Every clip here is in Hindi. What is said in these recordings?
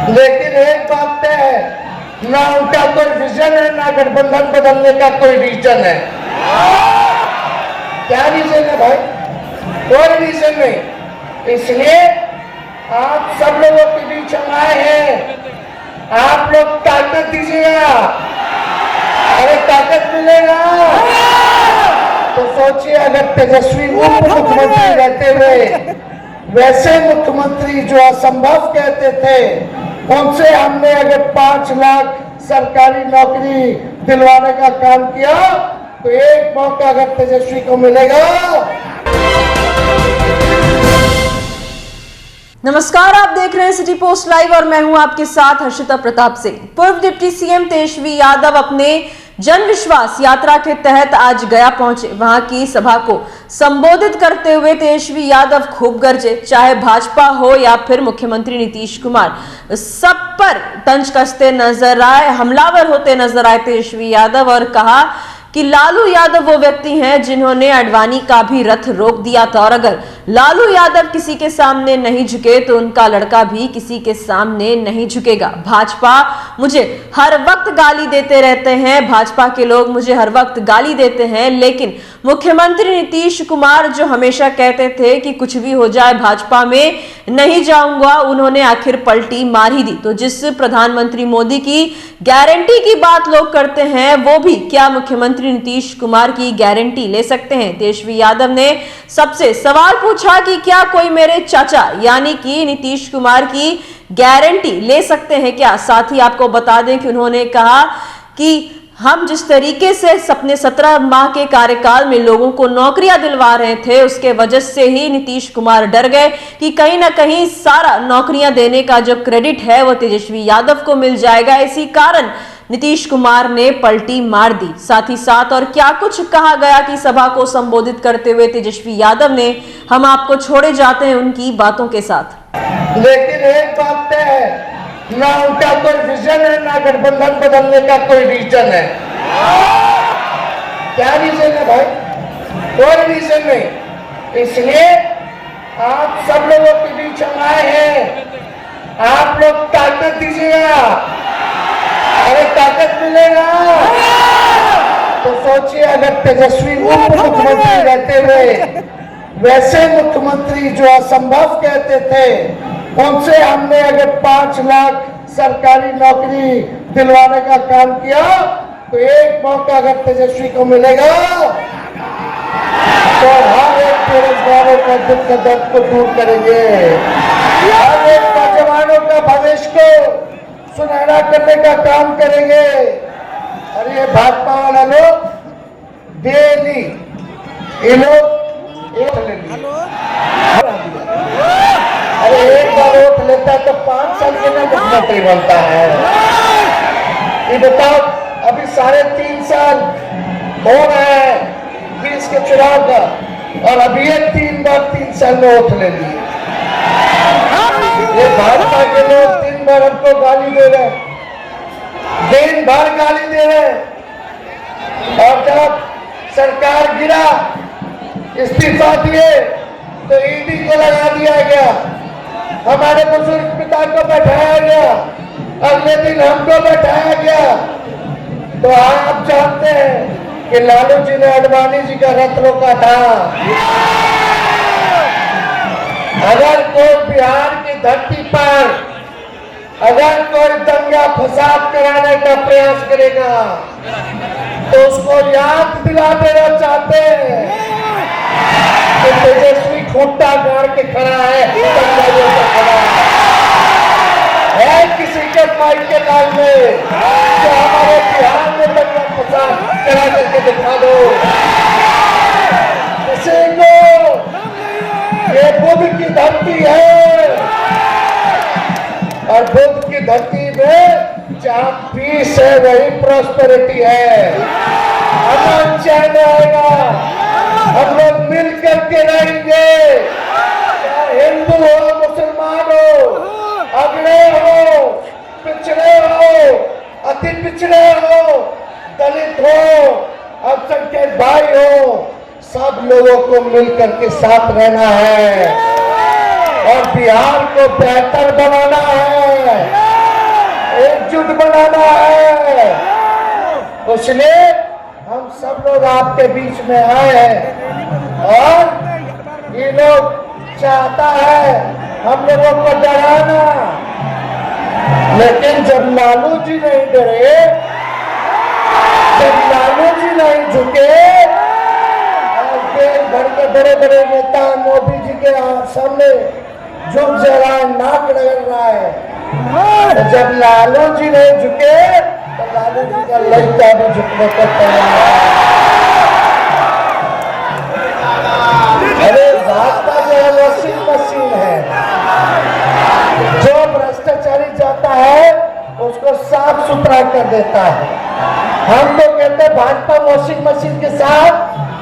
लेकिन एक बात तय है, ना उनका कोई विजन है, ना गठबंधन बदलने का कोई रीजन है। क्या रीजन है भाई? कोई रीजन नहीं। इसलिए आप सब लोगों के बीच हम आए हैं। आप लोग ताकत दीजिएगा। अरे ताकत मिलेगा तो सोचिए, अगर तेजस्वी उप मुख्यमंत्री रहते हुए वैसे मुख्यमंत्री जो असंभव कहते थे, उनसे हमने अगर 5 लाख सरकारी नौकरी दिलवाने का काम किया, तो एक मौका अगर तेजस्वी को मिलेगा। नमस्कार, आप देख रहे हैं सिटी पोस्ट लाइव और मैं हूं आपके साथ हर्षिता प्रताप सिंह। पूर्व डिप्टी सीएम तेजस्वी यादव अपने जन विश्वास यात्रा के तहत आज गया पहुंचे। वहां की सभा को संबोधित करते हुए तेजस्वी यादव खूब गरजे। चाहे भाजपा हो या फिर मुख्यमंत्री नीतीश कुमार, सब पर तंज कसते नजर आए, हमलावर होते नजर आए तेजस्वी यादव, और कहा कि लालू यादव वो व्यक्ति हैं जिन्होंने अडवाणी का भी रथ रोक दिया था, और अगर लालू यादव किसी के सामने नहीं झुके तो उनका लड़का भी किसी के सामने नहीं झुकेगा। भाजपा मुझे हर वक्त गाली देते रहते हैं, भाजपा के लोग मुझे हर वक्त गाली देते हैं, लेकिन मुख्यमंत्री नीतीश कुमार जो हमेशा कहते थे कि कुछ भी हो जाए भाजपा में नहीं जाऊंगा, उन्होंने आखिर पलटी मार ही दी। तो जिस प्रधानमंत्री मोदी की गारंटी की बात लोग करते हैं, वो भी क्या मुख्यमंत्री नीतीश कुमार की गारंटी ले सकते हैं? तेजस्वी यादव ने सबसे सवाल पूछा कि क्या कोई मेरे चाचा यानी कि नीतीश कुमार की गारंटी ले सकते हैं क्या? साथ ही आपको बता दें कि उन्होंने कहा कि हम जिस तरीके से अपने 17 माह के कार्यकाल में लोगों को नौकरियां दिलवा रहे थे, उसके वजह से ही नीतीश कुमार डर गए कि कहीं ना कहीं सारा नौकरियां देने का जो क्रेडिट है वो तेजस्वी यादव को मिल जाएगा। इसी कारण नीतीश कुमार ने पलटी मार दी। साथ ही साथ और क्या कुछ कहा गया कि सभा को संबोधित करते हुए तेजस्वी यादव ने, हम आपको छोड़े जाते हैं उनकी बातों के साथ। लेकिन एक बात तय है, ना उनका कोई विजन है, ना गठबंधन बदलने का कोई रीजन है। क्या रीजन है भाई? कोई रीजन नहीं। इसलिए आप सब लोगों के बीच हम आए हैं। आप लोग ताकत दीजिएगा। अरे ताकत मिलेगा तो सोचिए, अगर तेजस्वी उप मुख्यमंत्री रहते हुए वैसे मुख्यमंत्री जो असंभव कहते थे, उनसे हमने अगर 5 लाख सरकारी नौकरी दिलवाने का काम किया, तो एक मौका अगर तेजस्वी को मिलेगा तो हर एक बेरोजगारों का दुख का दर्द को दूर करेंगे, हर एक नौजवानों का भविष्य को सुनहरा करने का काम करेंगे। और ये भाजपा वाला लोग डेली ये लोग अरे एक बार वोट लेता है तो 5 साल के लिए मुख्यमंत्री बनता है। ये बताओ, अभी 3.5 साल हो रहे हैं 20 के चुनाव का, और अभी ये 3 बार 3 साल में वोट ले लिए। ये भाजपा के लोग 3 बार हमको गाली दे रहे हैं, दिन भर गाली दे रहे हैं, और जब सरकार गिरा, इस्तीफा दिए, तो ईडी को लगा दिया गया, हमारे बुजुर्ग पिता को बैठाया गया, अगले दिन हमको बैठाया गया। तो आप जानते हैं कि लालू जी ने अडवाणी जी का रथ रोका था। अगर कोई बिहार की धरती पर अगर कोई दंगा फसाद कराने का प्रयास करेगा, तो उसको याद दिला देना चाहते हैं कि तेजस्वी खूंटा गाड़ के खड़ा है, खड़ा है किसी के माई के लाल में, तो हमारे बिहार में दंगा फसाद करा करके दिखा दो किसी को। ये बुद्ध की धरती है, और बुद्ध की धरती में जहाँ पीस है वही प्रॉस्पेरिटी है, अमन चैन आएगा, हम लोग मिल करके रहेंगे। हिंदू हो, मुसलमान हो, अगड़े हो, पिछड़े हो, अति पिछड़े हो, दलित हो, अल्पसंख्यक भाई हो, सब लोगों को मिलकर के साथ रहना है और बिहार को बेहतर बनाना है। मजबूत बनाना है। इसलिए हम सब लोग आपके बीच में आए हैं और ये लोग चाहता है हम लोगों को डराना, लेकिन जब लालू जी नहीं डरे, जब लालू जी नहीं झुके, देश भर के बड़े बड़े नेता मोदी जी के सामने झुक जा रहा है, नाक रगड़ रहा है, तो जब लालू जी नहीं झुके तो लालू जी का लड़का भी झुकने को तैयार है। अरे भाजपा जो है वॉशिंग मशीन है, जो भ्रष्टाचारी जाता है उसको साफ सुथरा कर देता है। हम तो कहते हैं भाजपा वॉशिंग मशीन के साथ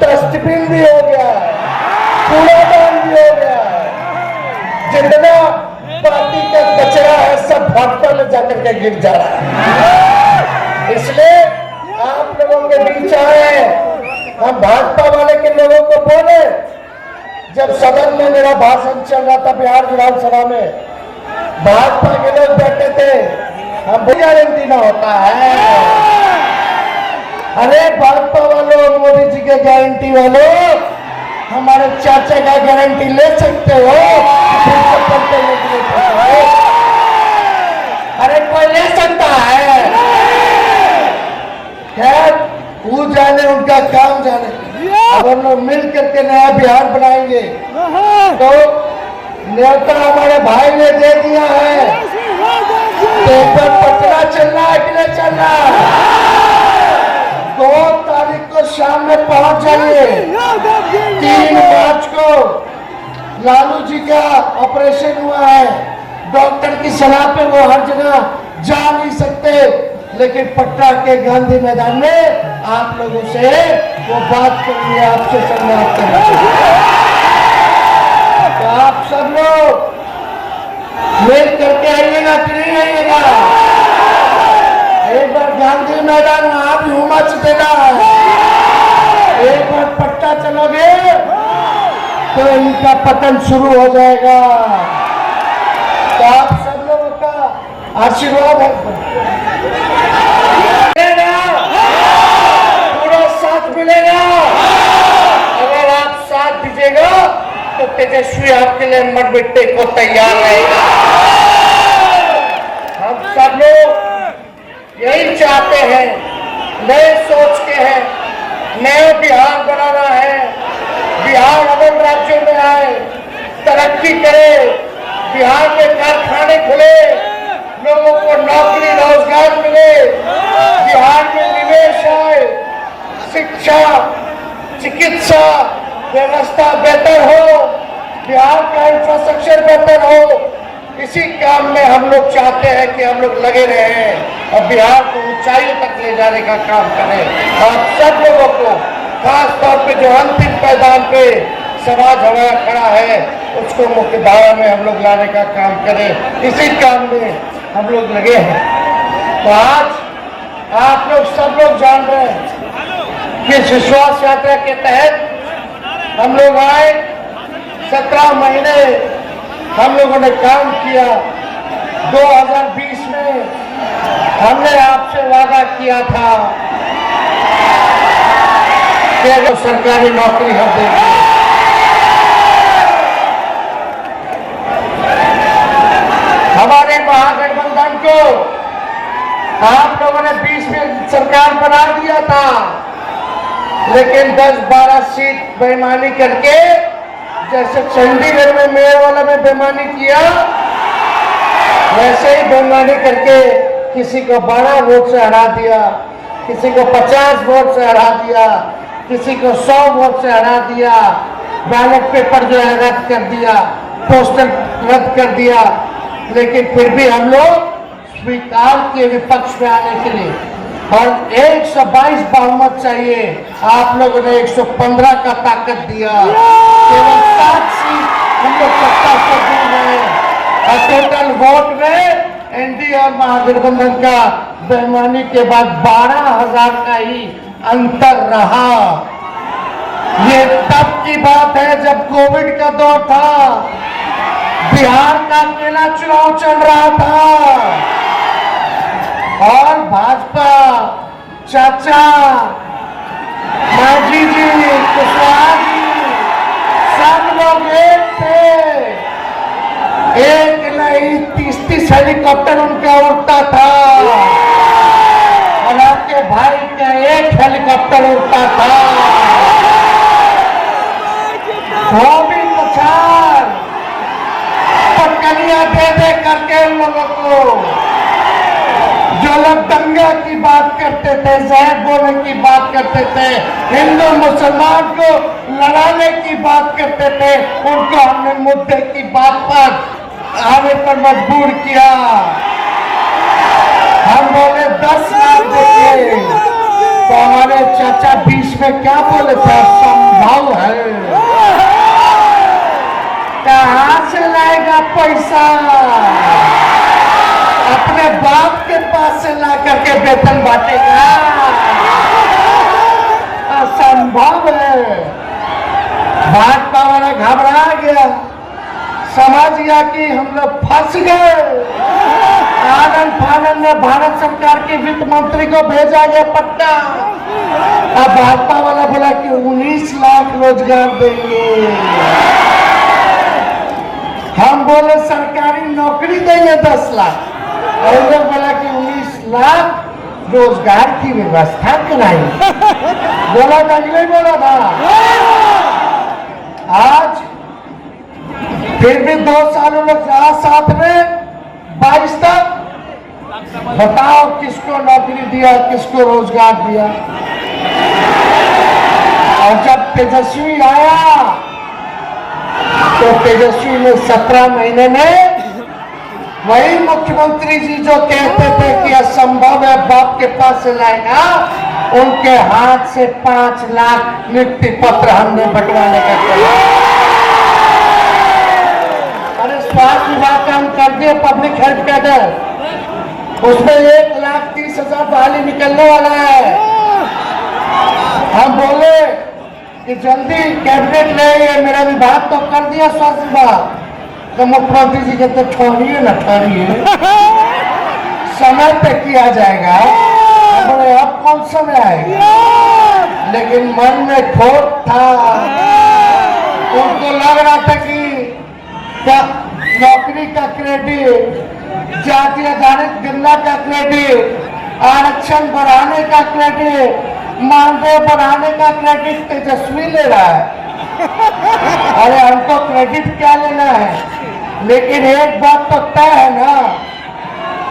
डस्टबिन भी हो गया है, कूड़ादान भी हो गया है, जितना पार्टी का कचरा है सब भाजपा में जाकर के गिर जा रहा है। इसलिए आप लोगों के बीच आए, हम भाजपा वाले के लोगों को बोले, जब सदन में मेरा भाषण चल रहा था बिहार विधानसभा में, भाजपा के लोग बैठे थे, हम गारंटी ना होता है। अरे भाजपा वालों, मोदी जी के गारंटी वालों, हमारे चाचा का गारंटी ले सकते हो? अरे कोई ले सकता है? खैर वो जाने, उनका काम जाने। अब हम लोग मिल करके नया बिहार बनाएंगे। तो न्योता हमारे भाई ने दे दिया है, पेपर पटना चल रहा है कि नहीं चल रहा है? 2 तारीख को शाम में पहुंच जाइए। 3 मार्च को लालू जी का ऑपरेशन हुआ है, डॉक्टर की सलाह पे वो हर जगह जा नहीं सकते, लेकिन पटना के गांधी मैदान में आप लोगों से वो बात करेंगे, आपसे संवाद करेंगे। तो आप सब लोग मिल करके आइएगा कि नहीं आइएगा? एक बार गांधी मैदान में आप उमच देना है, एक बार पट्टा चलोगे तो इनका पतन शुरू हो जाएगा। तो आप सब लोगों का आशीर्वाद है, पूरा साथ मिलेगा। अगर आप साथ दीजिएगा तो तेजस्वी आपके लिए मर मिटने को तैयार रहेगा। हम सब लोग यही चाहते हैं, नए सोच के हैं, नया बिहार बनाना है, बिहार अमन राज्यों में आए, तरक्की करे, बिहार में कारखाने खुले, लोगों को नौकरी रोजगार मिले, बिहार में निवेश आए, शिक्षा चिकित्सा व्यवस्था बेहतर हो, बिहार का इंफ्रास्ट्रक्चर बेहतर हो। इसी काम में हम लोग चाहते हैं कि हम लोग लगे रहें और बिहार को ऊंचाई तक ले जाने का काम करें। आप सब लोगों को खास तौर पे जो अंतिम मैदान पे समाज हमारा खड़ा है, उसको मुख्य धारा में हम लोग लाने का काम करें। इसी काम में हम लोग लगे हैं। तो आज आप लोग सब लोग जान रहे हैं कि विश्वास यात्रा के तहत हम लोग आए, 17 महीने हम लोगों ने काम किया। 2020 में हमने आपसे वादा किया था कि अगर सरकारी नौकरी हम देंगे, हमारे महागठबंधन को आप लोगों ने 20 में सरकार बना दिया था, लेकिन 10-12 सीट बेईमानी करके, जैसे चंडीगढ़ में मेयर वाला में बेईमानी किया, वैसे ही बेईमानी करके किसी को 12 वोट से हरा दिया, किसी को 50 वोट से हरा दिया, किसी को 100 वोट से हरा दिया, बैलेट पेपर जो है रद्द कर दिया, पोस्टर रद्द कर दिया। लेकिन फिर भी हम लोग स्वीकार किए विपक्ष में आने के लिए, और 122 बहुमत चाहिए। आप लोगों ने 115 का ताकत दिया, केवल 7 सीट हम लोग सत्ता से दूर रहे, और टोटल वोट में एनडीए और महागठबंधन का बेईमानी के बाद 12,000 का ही अंतर रहा। ये तब की बात है जब कोविड का दौर था, बिहार का अकेला चुनाव चल रहा था, चाचा, मांझी जी, कुशवाहा जी, सब लोग एक थे। एक नहीं 30-30 हेलीकॉप्टर उनका उड़ता था और आपके भाई का एक हेलीकॉप्टर उड़ता था। वो भी पछाड़ पटकनियां दे दे करके उन लोगों को, जो लोग दंगा की बात करते थे, जहर बोलने की बात करते थे, हिंदू मुसलमान को लड़ाने की बात करते थे, उनको हमने मुद्दे की बात पर आने पर मजबूर किया। हम बोले 10 लाख देंगे, तो हमारे चाचा बीच में क्या बोले थे, संभव है, कहां से लाएगा पैसा, अपने बाप के पास से ला करके वेतन बांटेगा, असंभव है। भाजपा वाला घबरा गया, समझ गया कि हम लोग फंस गए। आनंद फानंद ने भारत सरकार के वित्त मंत्री को भेजा गया पट्टा। अब भाजपा वाला बोला कि 19 लाख रोजगार देंगे। हम बोले सरकारी नौकरी देंगे 10 लाख, और लोग बोला कि 19 लाख रोजगार की व्यवस्था कराएंगे। बोला था कि नहीं बोला था? आज फिर भी 2 साल लोग रहा साथ में, 22 तक बताओ किसको नौकरी दिया, किसको रोजगार दिया। और जब तेजस्वी आया तो तेजस्वी ने 17 महीने में वही मुख्यमंत्री जी जो कहते थे कि असंभव है बाप के पास से लाएगा, उनके हाथ से 5 लाख नियुक्ति पत्र हमने बंटवाने का किया। अरे स्वास्थ्य विभाग का हम कर दिए पब्लिक हेल्थ कैडर, उसमें 1,30,000 बहाली निकलने वाला है। हम बोले कि जल्दी कैबिनेट ले, ये मेरा विभाग तो कर दिया स्वास्थ्य विभाग, तो मुख्यमंत्री जी कहते ठहरिए न ठहरिए, समय पे किया जाएगा। बोले अब कौन समय आएगा, लेकिन मन में खोट था, उनको लग रहा था कि क्या नौकरी का क्रेडिट, जातीय जनगणना का क्रेडिट, आरक्षण बढ़ाने का क्रेडिट, मानदेय बढ़ाने का क्रेडिट तेजस्वी ले रहा है। अरे हमको क्रेडिट क्या लेना है, लेकिन एक बात तो तय है ना,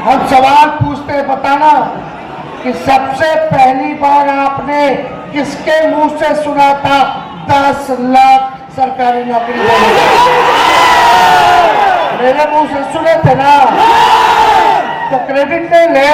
हम सवाल पूछते बताना कि सबसे पहली बार आपने किसके मुंह से सुना था 10 लाख सरकारी नौकरी देने? मेरे मुंह से सुने थे ना, तो क्रेडिट नहीं ले।